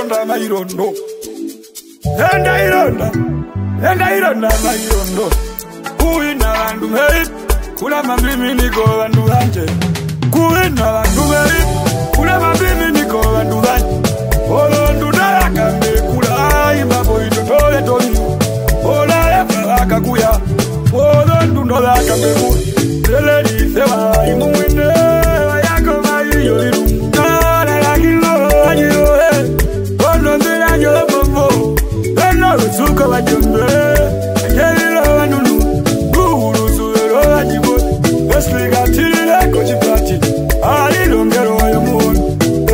ironda mairondo. Enda ironda mairondo. Kuina vandu mei, kula mabimi niko vandu vanje. Kuina vandu mei, kula mabimi niko vandu vanje. Olo ndudala kambe kula imbapo itotole toli. Ola yafaka kuya, olo ndundola kambe kula. Teleli sewa imumwene, yako mai yoliru. Kala yakilo ajiro he, kono mbila nyolombo. Eno rusuko wajombe, ajelilo wanunu. Guru suero wajibo, esliga tile kojipati. Alilongero yomuonu,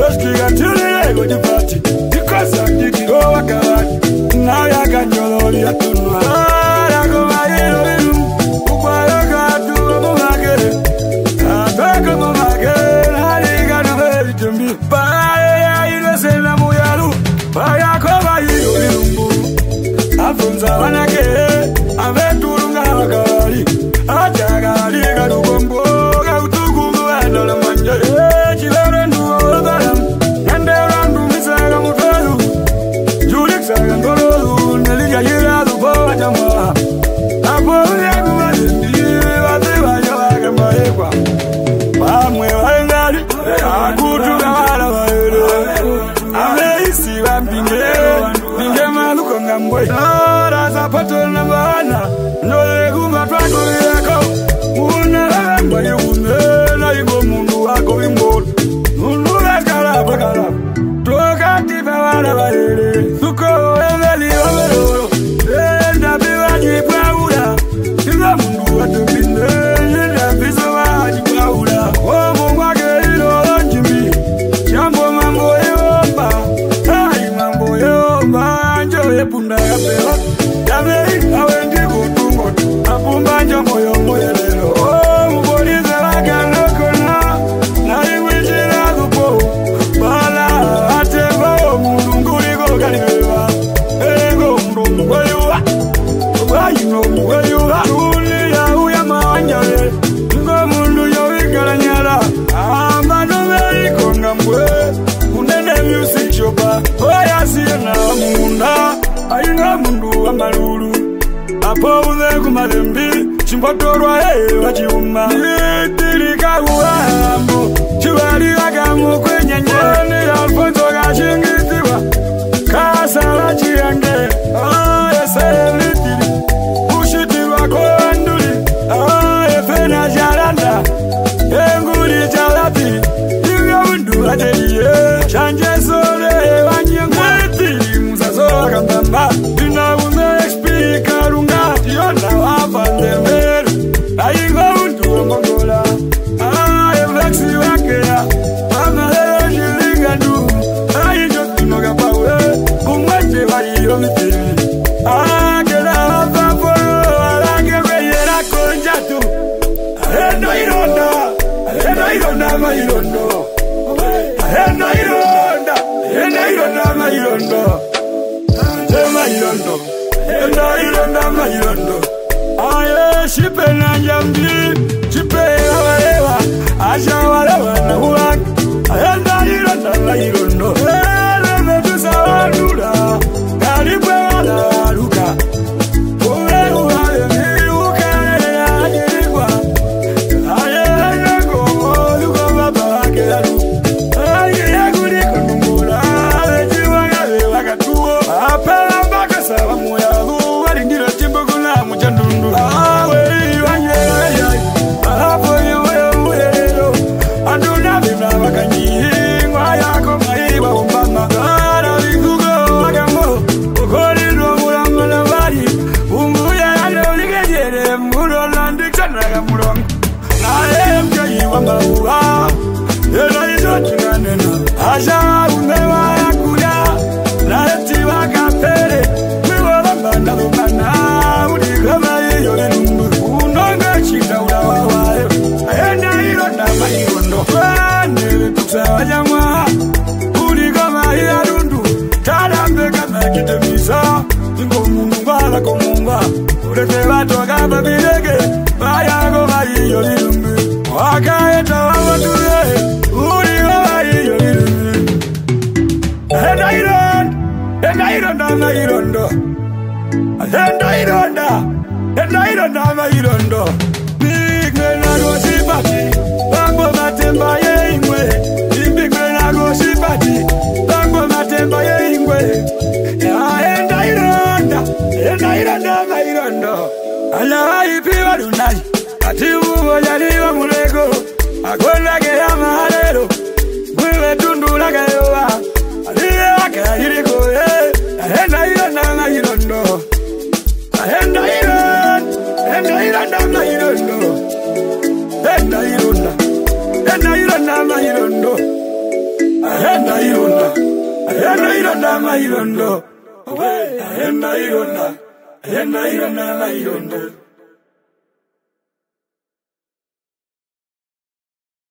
esliga tile kojipati. Dikosa dikiro wakawani, na yaka nyololi yatunwa. Yako mai yoliru, ukwalo katu wamumagere. Atoko mumagere, haliga nuwe vitumbi. Paya ilo sena muyalu, paya koba yoliru. Afunza wanake, aventurunga wakali. Achagali kadugombo, kautukungu endola manja. Chilere nduo baram, nyanderandu misaga mutelu. Julik saga ndolodu, nelija yira dupo jama. Apo uliaku mazindi, waziwa jawaga maekwa. Pamwe waengali, akutuga wala waele. Ameisi wampinge, pinge maluko ngambwe. Raza pato na bana, nole kumatwa kuri yako. Una ngambwe yunge, na ingo mundu wako imbol. Mundu wakala bakala, toka tiba wala waele. Suko emeli wamelolo, enda biwa jipwa ula. Tiba mundu watupinde, enda biso wa jipwa ula. O mungu wake ilo njimbi, jambo mambo yomba. Hai mambo yomba, njoye punda ya pewa. Yame awendi kutungo, apumba njombo yombo yelelo. O mbolize waka nokona, na iwijira kupo. Bala ateba o mungu liko kalibewa. Ego mungu weyuwa, waino weyuwa. Tuli ya uya mawanjale, ngo mundu yowikala nyala. Amba nove iko ngambwe, unene music shopa. Oya siye na munda, ayinga mundu wa malulu. Apo uze kumalembi, chimbotorwa wachiuma. Nitirika uambo, chiwali wakamu kwenye nyene. Alfonso kashingitiwa, kasala chiange. Aya semitiri, kushitirwa kwa nduli. Aya fena jaranda, enguli jalapi. Inga mundu ateliye, chanje sole wanyengweti. Musazo kambamba, ina ume explica runga. Yona wapande meru, ayinga mundu wamongola. Aya vexi wakea, mama leo jilinga ndu. Ayinjo tinoga pawe, kumwete wajiyo mitiri. Akela wapafo, alage kweyera konjatu. Endo ironda, mairondo. Endo ironda, mairondo. Mairondo. Aye, shipe na njambi, shipe ya walewa, asha walewa na huwak. Enda ironda mairondo. Medusa wadura, karibwe wala luka. Uwe uwe miluka ya jirikwa. Aye, nako luka baba wake ya luka. Aye, yakuriko nungula, wejiwa gawe wakatuo. Apela mbaka sawa muyahu, walindira chimbo kuna mchandundu. Awe iwanye, alapo yuwe uwelelo. Anduna vina wakanyingwa yako maiwa umbama. Ara vikugo wakamo, ukolino mulamba na wali. Umbuya yalo ligejere, mulo landika naga mulongo. Nae mjayi wa maua, ela izo chinganena. Asha umewa ya kuya, naeti wakapere. Miwa mbanda lumana, ulikama iyo lenumbu. Unonga chita ulawawae, enda ironda mairondo. Wane tuksa wajamwa, ulikama iya dundu. Talambe kama kitemisa, ingo mungu wala komunga. Ulete watu wakaba bilege, baya goma iyo lenumbu. Wakaeta wawa nama irondo Bigwe na goshipati Bango matemba ye ingwe Bigwe na goshipati Bango matemba ye ingwe Enda ironda ma irondo Ala ipiwa dunai Atibu wajaliwa mulego Akola ke ya mahalero Mwewe tundula ke yowa Aliye wake ayiriko Enda ironda ma irondo Enda ironda ma irondo Enda ironda ma irondo Enda ironda ma irondo Enda ironda ma irondo